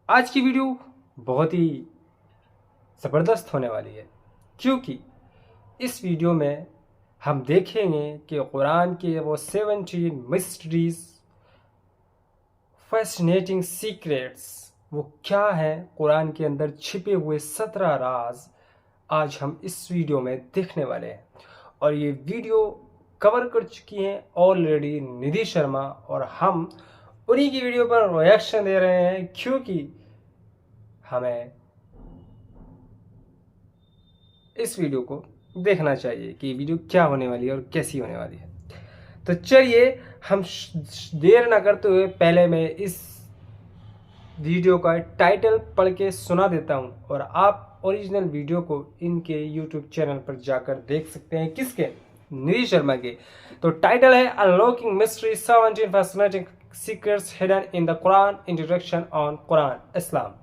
आज की वीडियो बहुत ही ज़बरदस्त होने वाली है, क्योंकि इस वीडियो में हम देखेंगे कि कुरान के वो 17 मिस्ट्रीज, फैसिनेटिंग सीक्रेट्स वो क्या हैं। कुरान के अंदर छिपे हुए 17 राज आज हम इस वीडियो में देखने वाले हैं। और ये वीडियो कवर कर चुकी हैं ऑलरेडी निधि शर्मा, और हम उन्हीं की वीडियो पर रिएक्शन दे रहे हैं, क्योंकि हमें इस वीडियो को देखना चाहिए कि वीडियो क्या होने वाली है और कैसी होने वाली है। तो चलिए हम देर ना करते हुए पहले मैं इस वीडियो का टाइटल पढ़ के सुना देता हूं, और आप ओरिजिनल वीडियो को इनके यूट्यूब चैनल पर जाकर देख सकते हैं। किसके? निधि शर्मा के। तो टाइटल है unlocking mystery 17 fascinating secrets hidden in the Quran, introduction on Quran Islam.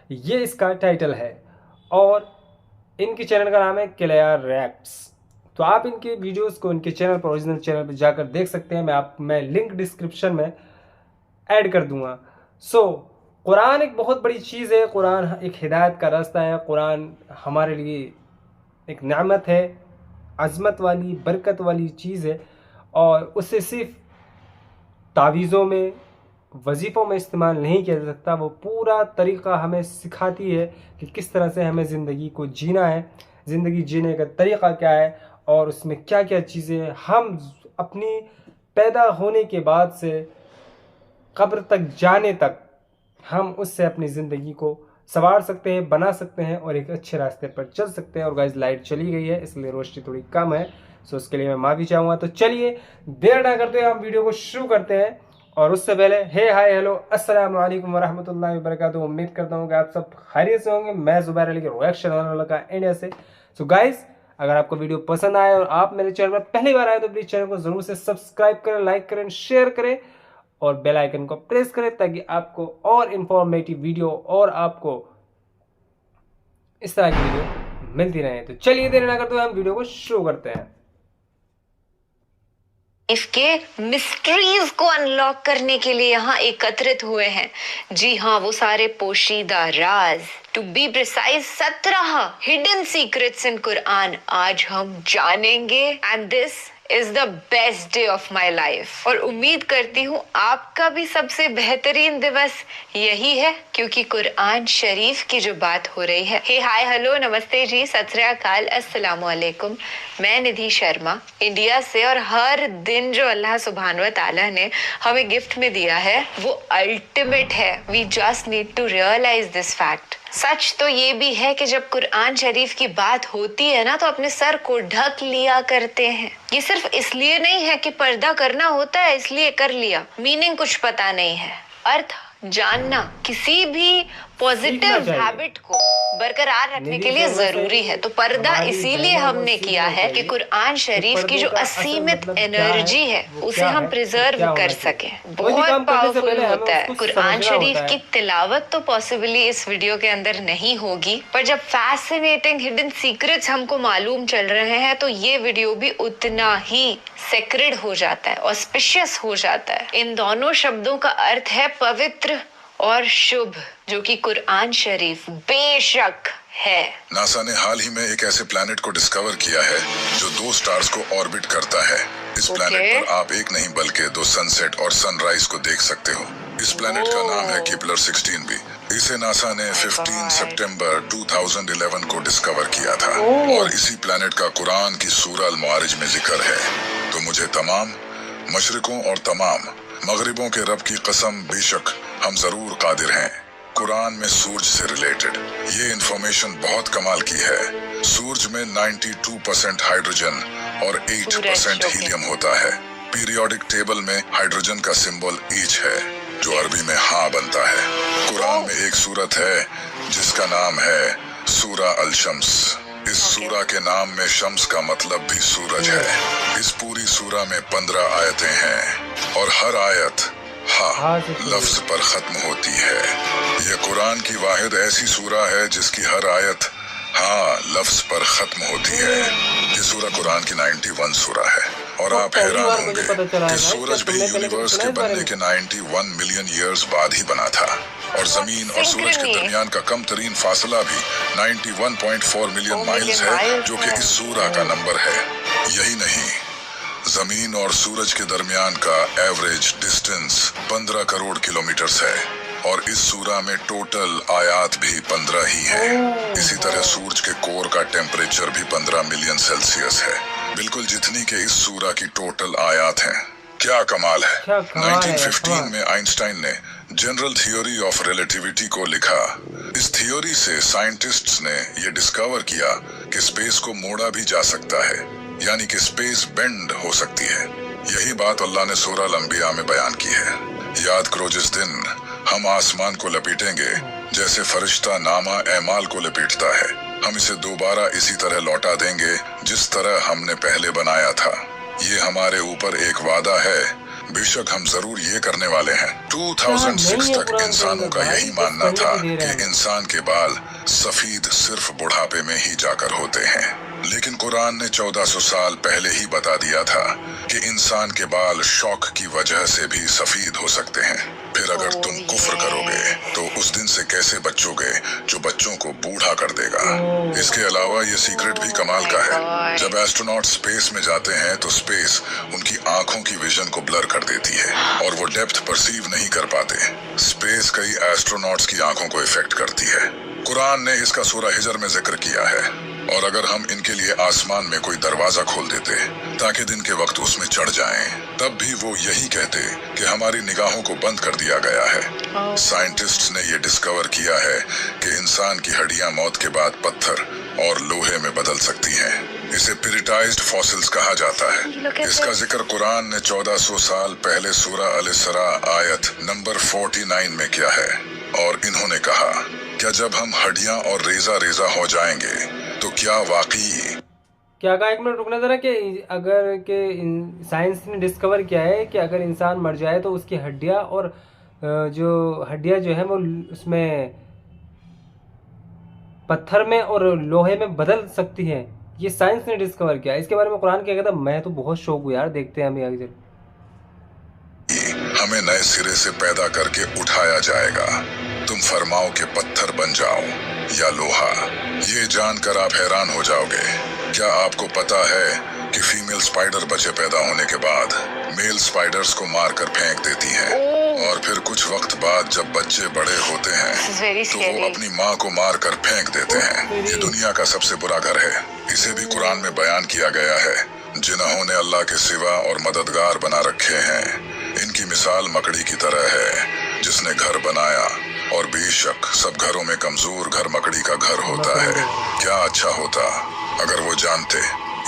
ये इसका टाइटल है, और इनके चैनल का नाम है क्लियर रिएक्ट्स। तो आप इनके वीडियोस को इनके चैनल पर, ओरिजिनल चैनल पर जाकर देख सकते हैं। मैं लिंक डिस्क्रिप्शन में ऐड कर दूंगा। कुरान एक बहुत बड़ी चीज़ है। कुरान एक हिदायत का रास्ता है। कुरान हमारे लिए एक नेमत है, अज़मत वाली, बरकत वाली चीज़ है, और उसे सिर्फ तावीज़ों में, वजीफ़ों में इस्तेमाल नहीं किया जा सकता। वो पूरा तरीक़ा हमें सिखाती है कि किस तरह से हमें ज़िंदगी को जीना है, ज़िंदगी जीने का तरीक़ा क्या है, और उसमें क्या क्या चीज़ें हम अपनी पैदा होने के बाद से कब्र तक जाने तक हम उससे अपनी ज़िंदगी को संवार सकते हैं, बना सकते हैं, और एक अच्छे रास्ते पर चल सकते हैं। और गाइस लाइट चली गई है, इसलिए रोशनी थोड़ी कम है, सो उसके लिए मैं माफ़ी चाहूँगा। तो चलिए देर ना करते हुए हम वीडियो को शुरू करते हैं। और उससे पहले हाय हेलो अस्सलाम वालेकुम वरहमतुल्लाहि वबरकातुहू। उम्मीद करता हूँ कि आप सब खैरियत से होंगे। मैं ज़ुबैर अली के रिएक्शन वाला का इंडिया से। सो गाइस, अगर आपको वीडियो पसंद आए और आप मेरे चैनल पर पहली बार आए तो प्लीज़ चैनल को ज़रूर से सब्सक्राइब करें, लाइक करें, शेयर करें, और बेल आइकन को प्रेस करें, ताकि आपको और इन्फॉर्मेटिव वीडियो और आपको इस तरह की वीडियो मिलती रहे। तो चलिए देर ना करते हुए हम वीडियो को शुरू करते हैं। इसके मिस्ट्रीज को अनलॉक करने के लिए यहाँ एकत्रित हुए हैं। जी हाँ, वो सारे पोशीदा राज, to be precise 17 hidden secrets in Quran आज हम जानेंगे। And this is the best day of my life. और उम्मीद करती हूँ आपका भी सबसे बेहतरीन दिवस यही है, क्योंकि कुरान शरीफ की जो बात हो रही है। हाय हेलो नमस्ते जी, सत श्री अकाल, अस्सलाम वालेकुम। मैं निधि शर्मा इंडिया से, और हर दिन जो अल्लाह सुब्हान व तआला ने हमें गिफ्ट में दिया है वो अल्टीमेट है। We just need to realise this fact. सच तो ये भी है कि जब कुरान शरीफ की बात होती है ना, तो अपने सर को ढक लिया करते हैं। ये सिर्फ इसलिए नहीं है कि पर्दा करना होता है इसलिए कर लिया, मीनिंग कुछ पता नहीं है। अर्थ जानना किसी भी पॉजिटिव हैबिट को बरकरार रखने के लिए जरूरी है। तो पर्दा इसीलिए हमने किया है कि कुरान शरीफ की जो असीमित एनर्जी है उसे हम प्रिजर्व कर सके। बहुत पावरफुल होता है। कुरान शरीफ की तिलावत तो पॉसिबली इस वीडियो के अंदर नहीं होगी, पर जब फैसिनेटिंग हिडन सीक्रेट्स हमको मालूम चल रहे हैं तो ये वीडियो भी उतना ही सेक्रेड हो जाता है, ऑस्पिशियस हो जाता है। इन दोनों शब्दों का अर्थ है पवित्र और शुभ, जो कि कुरान शरीफ बेशक है। नासा ने हाल ही में एक ऐसे प्लैनेट को डिस्कवर किया है जो 2 स्टार्स को ऑर्बिट करता है। इस प्लैनेट पर आप एक नहीं बल्कि 2 सनसेट और सनराइज को देख सकते हो। इस प्लैनेट का नाम है केपलर 16 बी। इसे नासा ने 15 सितंबर 2011 को डिस्कवर किया था, और इसी प्लैनेट का कुरान की सूरह अल मारिज में जिक्र है। तो मुझे तमाम मशरिकों और तमाम मगरिबों के रब की कसम, बेशक हम जरूर कादिर हैं। कुरान में सूरज से रिलेटेड ये इंफॉर्मेशन बहुत कमाल की है। सूरज में 92% हाइड्रोजन और 8% हीलियम होता है। पीरियोडिक टेबल में हाइड्रोजन का सिंबल H है, जो अरबी में हाँ बनता है। कुरान में एक सूरत है जिसका नाम है सूरह अल शम्स। इस सूरह के नाम में शम्स का मतलब भी सूरज है। इस पूरी सूरह में 15 आयतें हैं, और हर आयत हाँ लफ्ज पर खत्म होती है। यह कुरान की वाहिद ऐसी सूरह है जिसकी हर आयत हाँ लफ्ज पर खत्म होती है। ये सूरह कुरान की 91 सूरह है, और आप हैरान होंगे कि सूरज भी यूनिवर्स के बनने के 91 मिलियन ईयर्स बाद ही बना था, और जमीन और सूरज के दरमियान का कम तरीन फासला भी 91.4 मिलियन माइल्स है, जो कि इस सूरा का नंबर है। यही नहीं, जमीन और सूरज के दरमियान का एवरेज डिस्टेंस 15 करोड़ किलोमीटर्स है, और इस सूरा में टोटल आयात भी 15 ही है। इसी तरह सूरज के कोर का टेम्परेचर भी 15 मिलियन सेल्सियस है, बिल्कुल जितनी के इस सूरा की टोटल आयात हैं। क्या कमाल है। 1915 में आइंस्टाइन ने जनरल थ्योरी ऑफ रिलेटिविटी को लिखा। इस थ्योरी से साइंटिस्ट्स ने ये डिस्कवर किया कि स्पेस को मोड़ा भी जा सकता है, यानी कि स्पेस बेंड हो सकती है। यही बात अल्लाह ने सूरह अल-अंबिया में बयान की है। याद करो, जिस दिन हम आसमान को लपेटेंगे जैसे फरिश्ता नामा एमाल को लपेटता है, हम इसे दोबारा इसी तरह लौटा देंगे जिस तरह हमने पहले बनाया था। ये हमारे ऊपर एक वादा है, बेशक हम जरूर ये करने वाले हैं। 2006 तक इंसानों का यही मानना था कि इंसान के बाल सफेद सिर्फ बुढ़ापे में ही जाकर होते हैं, लेकिन कुरान ने 1400 साल पहले ही बता दिया था कि इंसान के बाल शौक की वजह से भी सफेद हो सकते हैं। फिर अगर तुम कुफ्र करोगे तो उस दिन से कैसे बचोगे जो बच्चों को बूढ़ा कर देगा। इसके अलावा ये सीक्रेट भी कमाल का है। जब एस्ट्रोनॉट स्पेस में जाते हैं तो स्पेस उनकी आंखों की विजन को ब्लर कर देती है और वो डेप्थ परसीव नहीं कर पाते। स्पेस कई एस्ट्रोनॉट्स की आंखों को इफेक्ट करती है। कुरान ने इसका सूरह हिजर में जिक्र किया है। और अगर हम इनके लिए आसमान में कोई दरवाजा खोल देते ताकि दिन के वक्त उसमें चढ़ जाएं, तब भी वो यही कहते कि हमारी निगाहों को बंद कर दिया गया है। साइंटिस्ट्स ने ये डिस्कवर किया है कि इंसान की हड्डियां मौत के बाद पत्थर और लोहे में बदल सकती हैं। इसे पिरिटाइज्ड फॉसिल्स कहा जाता है। इसका जिक्र कुरान ने 1400 साल पहले सूरह अल-इसरा आयत नंबर 49 में किया है। और इन्होंने कहा, क्या जब हम हड्डियां और रेजा रेजा हो जाएंगे तो क्या वाकई। क्या कहा, एक मिनट रुकना जरा, कि अगर के साइंस ने डिस्कवर किया है कि अगर इंसान मर जाए तो उसकी हड्डियां और जो हड्डियां जो है वो उसमें पत्थर में और लोहे में बदल सकती हैं। ये साइंस ने डिस्कवर किया। इसके बारे में कुरान क्या कहता है, मैं तो बहुत शौक हूँ यार, देखते हैं हम आगे चल। हमें नए सिरे से पैदा करके उठाया जाएगा। तुम फरमाओ के पत्थर बन जाओ या लोहा। ये जानकर आप हैरान हो जाओगे। क्या आपको पता है कि फीमेल स्पाइडर बच्चे पैदा होने के बाद मेल स्पाइडर्स को मारकर फेंक देती हैं, और फिर कुछ वक्त बाद जब बच्चे बड़े होते हैं तो वो अपनी माँ को मारकर फेंक देते हैं। ये दुनिया का सबसे बुरा घर है। इसे भी कुरान में बयान किया गया है। जिन्होंने अल्लाह के सिवा और मददगार बना रखे हैं, इनकी मिसाल मकड़ी की तरह है जिसने घर बनाया, और बेशक सब घरों में कमजोर घर मकड़ी का घर होता है। क्या अच्छा होता अगर वो जानते।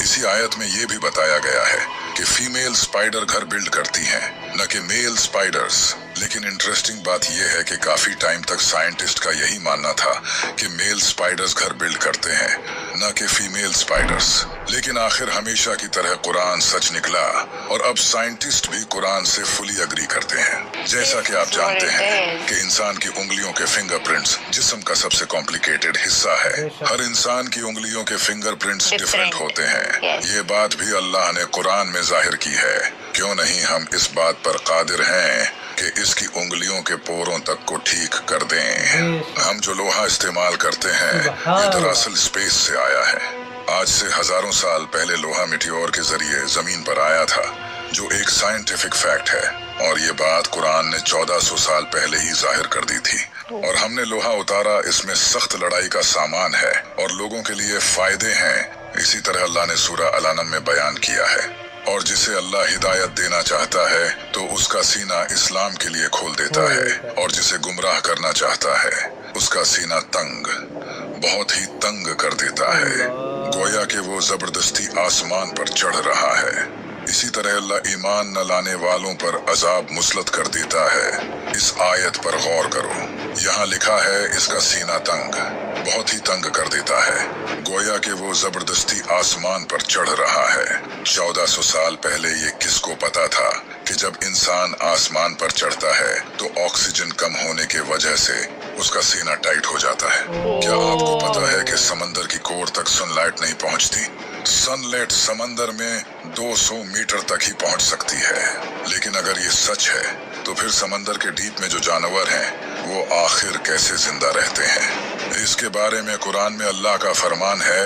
इसी आयत में ये भी बताया गया है कि फीमेल स्पाइडर घर बिल्ड करती हैं, न कि मेल स्पाइडर्स। लेकिन इंटरेस्टिंग बात यह है कि काफी टाइम तक साइंटिस्ट का यही मानना था कि मेल स्पाइडर्स घर बिल्ड करते हैं, न कि फीमेल स्पाइडर्स। लेकिन आखिर हमेशा की तरह कुरान सच निकला, और अब साइंटिस्ट भी कुरान से फुली एग्री करते हैं। जैसा कि आप जानते हैं कि इंसान की उंगलियों के फिंगरप्रिंट्स जिस्म का सबसे कॉम्प्लिकेटेड हिस्सा है। हर इंसान की उंगलियों के फिंगरप्रिंट्स डिफरेंट होते हैं। ये बात भी अल्लाह ने कुरान में जाहिर की है। क्यों नहीं हम इस बात पर कादिर हैं कि इसकी उंगलियों के पोरों तक को ठीक कर दें। हम जो लोहा इस्तेमाल करते हैं ये दरअसल स्पेस से आया है। आज से हजारों साल पहले लोहा मिटियोर के जरिए जमीन पर आया था, जो एक साइंटिफिक फैक्ट है, और ये बात कुरान ने 1400 साल पहले ही जाहिर कर दी थी। और हमने लोहा उतारा, इसमें सख्त लड़ाई का सामान है और लोगों के लिए फायदे हैं। इसी तरह अल्लाह ने सूरह अल-अनम में बयान किया है। और जिसे अल्लाह हिदायत देना चाहता है तो उसका सीना इस्लाम के लिए खोल देता है, और जिसे गुमराह करना चाहता है उसका सीना तंग, बहुत ही तंग कर देता है, गोया कि वो जबरदस्ती आसमान पर चढ़ रहा है। इसी तरह अल्लाह ईमान न लाने वालों पर अजाब मुसलत कर देता है। इस आयत पर गौर करो। यहाँ लिखा है इसका सीना तंग, बहुत ही तंग कर देता है, गोया कि वो जबरदस्ती आसमान पर चढ़ रहा है। 1400 साल पहले ये किसको पता था कि जब इंसान आसमान पर चढ़ता है तो ऑक्सीजन कम होने के वजह से उसका सीना टाइट हो जाता है। क्या आपको पता है कि समंदर की कोर तक सनलाइट नहीं पहुंचती, सनलाइट समंदर में 200 मीटर तक ही पहुंच सकती है। लेकिन अगर ये सच है तो फिर समंदर के डीप में जो जानवर हैं वो आखिर कैसे जिंदा रहते हैं? इसके बारे में कुरान में अल्लाह का फरमान है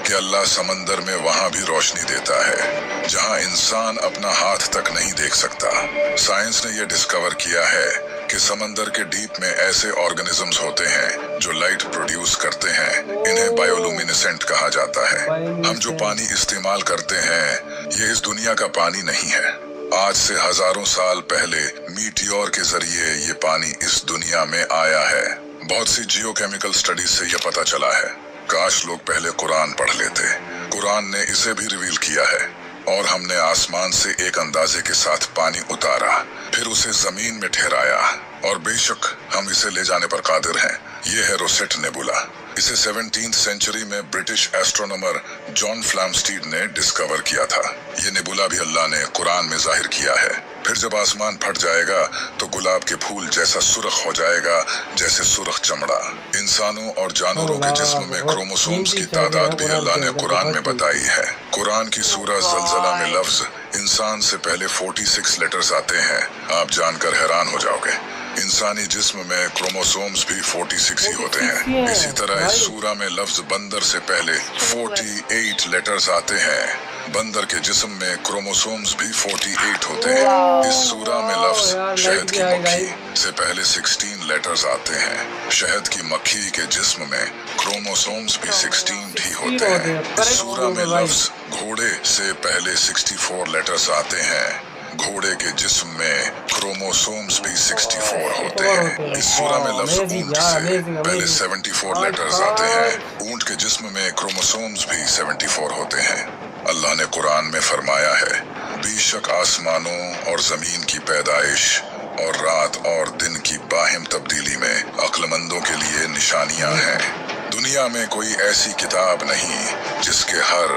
कि अल्लाह समंदर में वहां भी रोशनी देता है जहां इंसान अपना हाथ तक नहीं देख सकता। साइंस ने यह डिस्कवर किया है कि समंदर के डीप में ऐसे ऑर्गेनिजम्स होते हैं जो लाइट प्रोड्यूस करते हैं। इन्हें बायोलुमिनेसेंट कहा जाता है। हम जो पानी इस्तेमाल करते हैं ये इस दुनिया का पानी नहीं है। आज से हजारों साल पहले मीटियोर के जरिए ये पानी इस दुनिया में आया है। बहुत सी जियोकेमिकल स्टडीज से यह पता चला है। काश लोग पहले कुरान पढ़ लेते। कुरान ने इसे भी रिवील किया है और हमने आसमान से एक अंदाजे के साथ पानी उतारा, फिर उसे जमीन में ठहराया और बेशक हम इसे ले जाने पर कादिर हैं। ये है रोसेट नेबुला। इसे 17th सेंचुरी में ब्रिटिश एस्ट्रोनॉमर जॉन फ्लैमस्टीड ने डिस्कवर किया था। ये नेबुला भी अल्लाह ने कुरान में जाहिर किया है। फिर जब आसमान फट जाएगा तो गुलाब के फूल जैसा सुर्ख हो जाएगा जैसे सुर्ख चमड़ा। इंसानों और जानवरों के जिस्म में क्रोमोसोम्स की तादाद भी अल्लाह ने कुरान में बताई है। कुरान की सूरह ज़लज़ला में लफ्ज इंसान से पहले 46 लेटर्स आते हैं। आप जानकर हैरान हो जाओगे। इंसानी जिस्म में क्रोमोसोम्स भी 46 ही होते हैं। इसी तरह इस सूरह में लफ्ज बंदर से पहले 48 लेटर्स आते हैं। बंदर के जिस्म में क्रोमोसोम्स भी 48 होते हैं। इस सूरह में लफ्ज शहद की मक्खी से पहले 16 लेटर्स आते हैं। शहद की मक्खी के जिस्म में क्रोमोसोम्स भी 16 ही होते हैं। इस सूरह में लफ्ज घोड़े से पहले 64 लेटर्स आते हैं। घोड़े के जिस्म में क्रोमोसोम्स भी 64 होते हैं। इस सूरह में लफ्ज ऊंट से पहले 74 लेटर्स आते हैं। ऊंट के जिस्म में क्रोमोसोम्स भी 74 होते हैं। अल्लाह ने कुरान में फरमाया है, बेशक आसमानों और जमीन की पैदाइश और रात और दिन की बाहिम तब्दीली में अक्लमंदों के लिए निशानियां हैं। दुनिया में कोई ऐसी किताब नहीं जिसके हर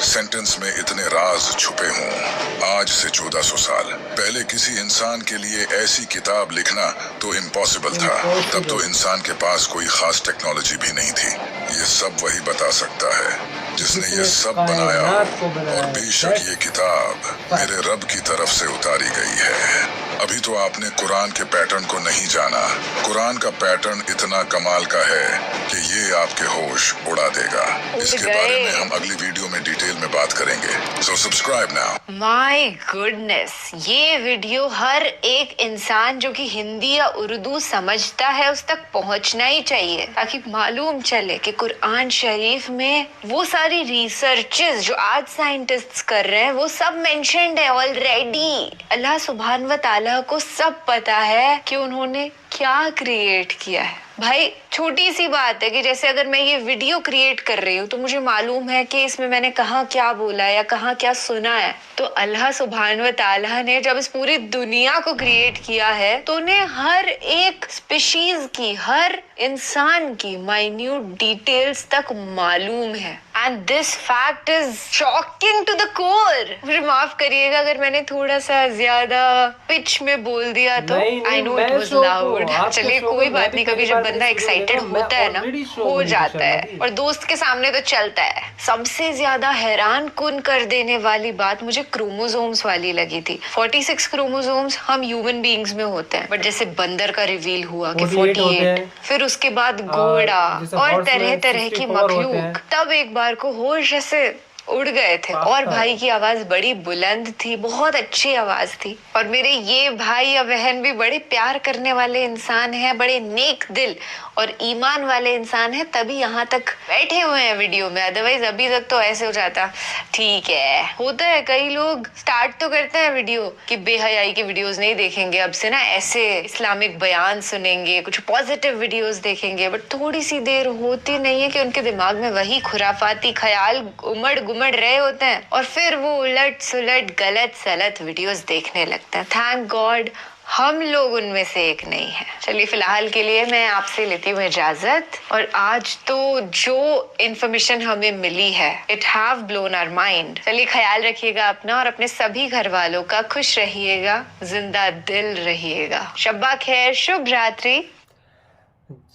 सेंटेंस में इतने राज छुपे हों। आज से 1400 साल पहले किसी इंसान के लिए ऐसी किताब लिखना तो इम्पॉसिबल था। तब तो इंसान के पास कोई खास टेक्नोलॉजी भी नहीं थी। ये सब वही बता सकता है जिसने ये सब बनाया हो। और बेशक ये किताब मेरे रब की तरफ से उतारी गई है। अभी तो आपने कुरान के पैटर्न को नहीं जाना। कुरान का पैटर्न इतना कमाल का है कि ये आपके होश उड़ा देगा। इसके बारे में हम अगली वीडियो में डिटेल में बात करेंगे। So subscribe now. My goodness, ये वीडियो हर एक इंसान जो कि हिंदी या उर्दू समझता है उस तक पहुंचना ही चाहिए, ताकि मालूम चले कि कुरान शरीफ में वो सारी रिसर्चेस जो आज साइंटिस्ट्स कर रहे हैं वो सब मेंशन्ड है ऑलरेडी। अल्लाह सुभान व तआला को सब पता है कि उन्होंने क्या क्रिएट किया है। भाई छोटी सी बात है कि जैसे अगर मैं ये वीडियो क्रिएट कर रही हूँ तो मुझे मालूम है कि इसमें मैंने कहाँ क्या बोला या कहाँ क्या सुना है। तो अल्लाह सुभान व तआला ने जब इस पूरी दुनिया को क्रिएट किया है तो उन्हें हर एक स्पीशीज की, हर इंसान की माइन्यूट डिटेल्स तक मालूम है। And this fact is shocking to the core. मुझे माफ करिएगा अगर मैंने थोड़ा सा ज्यादा पिच में बोल दिया तो। I know it was loud. चलिए कोई बात नहीं, कभी जब बंदा एक्साइटेड होता है ना हो जाता है, और दोस्त के सामने तो चलता है। सबसे ज्यादा हैरान कुन कर देने वाली बात मुझे क्रोमोसोम्स वाली लगी थी। 46 क्रोमोसोम्स हम ह्यूमन बीइंग्स में होते हैं, बट जैसे बंदर का रिवील हुआ कि 48, फिर उसके बाद घोड़ा और तरह तरह की मखलूक, तब एक बार को होश ऐसे उड़ गए थे। और भाई की आवाज बड़ी बुलंद थी, बहुत अच्छी आवाज थी। और मेरे ये भाई या बहन भी बड़े प्यार करने वाले इंसान हैं, बड़े नेक दिल और ईमान वाले इंसान हैं, तभी यहाँ तक बैठे हुए हैं वीडियो में। अदरवाइज अभी तक तो ऐसे हो जाता ठीक है। होता है कई लोग स्टार्ट तो करते हैं वीडियो कि बेहयाई के वीडियोस नहीं देखेंगे, अब से ना ऐसे इस्लामिक बयान सुनेंगे, कुछ पॉजिटिव वीडियोस देखेंगे, बट थोड़ी सी देर होती नहीं है कि उनके दिमाग में वही खुराफाती ख्याल उमड़ रहे होते हैं और फिर वो उलट सुलट गलत सलत वीडियोस देखने लगते हैं। थैंक गॉड हम लोग उनमें से एक नहीं है। चलिए फिलहाल के लिए मैं आपसे लेती हूँ इजाजत। और आज तो जो इन्फॉर्मेशन हमें मिली है it have blown our mind. चलिए ख्याल रखिएगा अपना और अपने सभी घर वालों का। खुश रहिएगा, जिंदा दिल रहिएगा। शब्बा खैर, शुभ रात्रि।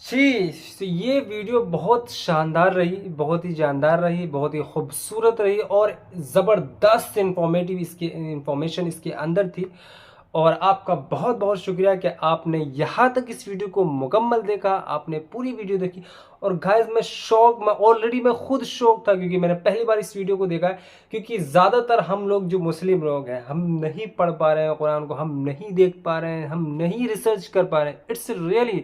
جی تو یہ ویڈیو بہت شاندار رہی، بہت ہی جاندار رہی، بہت ہی خوبصورت رہی اور زبردست انفارمیشن اس کے اندر تھی، اور آپ کا بہت بہت شکریہ کہ آپ نے یہاں تک اس ویڈیو کو مکمل دیکھا، آپ نے پوری ویڈیو دیکھی. اور گائز میں خود شوق تھا کیونکہ میں نے پہلی بار اس ویڈیو کو دیکھا ہے، کیونکہ زیادہ تر ہم لوگ جو مسلم لوگ ہیں ہم نہیں پڑھ پا رہے ہیں قرآن کو، ہم نہیں دیکھ پا رہے ہیں، ہم نہیں ریسرچ کر پا رہے ہیں. اٹس ریئلی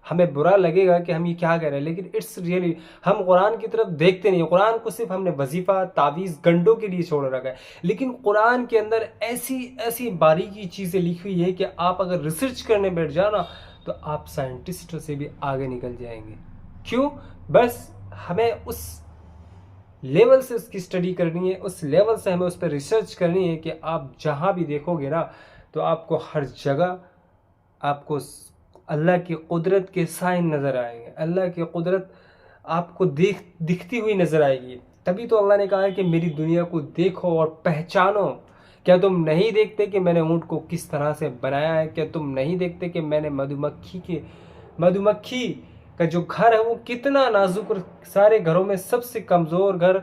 ہمیں برا لگے گا کہ ہم یہ کیا کہہ رہے ہیں، لیکن اٹس ریئلی ہم قرآن کی طرف دیکھتے نہیں. قرآن کو صرف ہم نے وظیفہ تعویذ گنڈوں کے لیے چھوڑ رکھا ہے، لیکن قرآن کے اندر ایسی باریکی چیزیں لکھی ہوئی ہے کہ آپ اگر ریسرچ کرنے بیٹھ جاؤ نا تو آپ سائنٹسٹوں سے بھی آگے نکل جائیں گے. کیوں؟ بس ہمیں اس لیول سے اس کی اسٹڈی کرنی ہے، اس لیول سے ہمیں اس پہ ریسرچ کرنی ہے کہ آپ جہاں بھی دیکھو گے نا تو آپ کو ہر جگہ آپ کو اللہ کی قدرت کے سائن نظر آئیں گے، اللہ کی قدرت آپ کو دکھتی ہوئی نظر آئے گی. تبھی تو اللہ نے کہا ہے کہ میری دنیا کو دیکھو اور پہچانو. کیا تم نہیں دیکھتے کہ میں نے اونٹ کو کس طرح سے بنایا ہے؟ کیا تم نہیں دیکھتے کہ میں نے مدھو مکھی کا جو گھر ہے وہ کتنا نازک، اور سارے گھروں میں سب سے کمزور گھر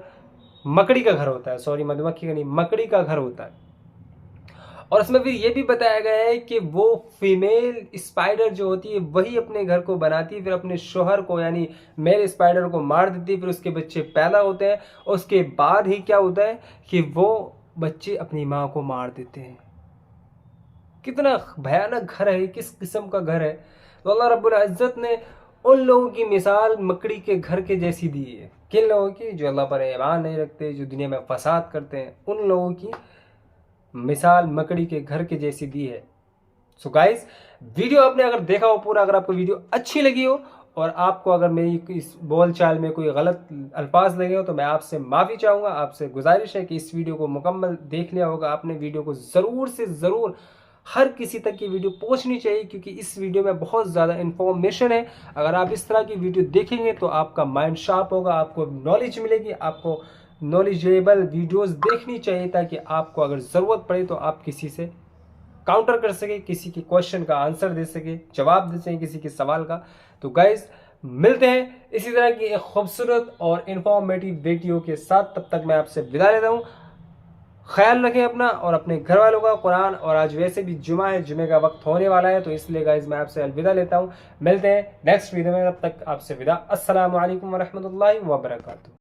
مکڑی کا گھر ہوتا ہے، سوری مدھو مکھی کا نہیں، مکڑی کا گھر ہوتا ہے. اور اس میں پھر یہ بھی بتایا گیا ہے کہ وہ فیمیل اسپائڈر جو ہوتی ہے وہی اپنے گھر کو بناتی ہے، پھر اپنے شوہر کو یعنی میل اسپائڈر کو مار دیتی ہے، پھر اس کے بچے پیدا ہوتے ہیں، اور اس کے بعد ہی کیا ہوتا ہے کہ وہ بچے اپنی ماں کو مار دیتے ہیں. کتنا بھیانک گھر ہے، کس قسم کا گھر ہے. تو اللہ رب العزت نے ان لوگوں کی مثال مکڑی کے گھر کے جیسی دی ہے. کن لوگوں کی؟ جو اللہ پر ایمان نہیں رکھتے، جو دنیا میں فساد کرتے ہیں، ان لوگوں کی مثال مکڑی کے گھر کے جیسی دی ہے. سو گائز ویڈیو آپ نے اگر دیکھا ہو پورا، اگر آپ کو ویڈیو اچھی لگی ہو اور آپ کو اگر میری اس بول چال میں کوئی غلط الفاظ لگے ہو تو میں آپ سے معافی چاہوں گا. آپ سے گزارش ہے کہ اس ویڈیو کو مکمل دیکھ لیا ہوگا آپ نے. ویڈیو کو ضرور سے ضرور ہر کسی تک یہ ویڈیو پہنچنی چاہیے، کیونکہ اس ویڈیو میں بہت زیادہ انفارمیشن ہے. اگر آپ اس طرح کی ویڈیو دیکھیں گے تو آپ کا مائنڈ شارپ ہوگا، آپ کو نالج ملے گی. آپ کو نالجیبل ویڈیوز دیکھنی چاہیے تاکہ آپ کو اگر ضرورت پڑے تو آپ کسی سے کاؤنٹر کر سکے، کسی کے کوشچن کا آنسر دے سکے، جواب دے سکیں کسی کے سوال کا. تو گائز ملتے ہیں اسی طرح کی ایک خوبصورت اور انفارمیٹیو ویڈیو کے ساتھ. تب تک میں آپ سے ودا لیتا ہوں. خیال رکھیں اپنا اور اپنے گھر والوں کا. قرآن اور آج ویسے بھی جمعہ ہے، جمعے کا وقت ہونے والا ہے، تو اس لیے گائز میں آپ سے الوداع لیتا ہوں. ملتے ہیں نیکسٹ ویڈیو میں، تب تک آپ سے ودا. السلام علیکم ورحمۃ اللہ وبرکاتہ.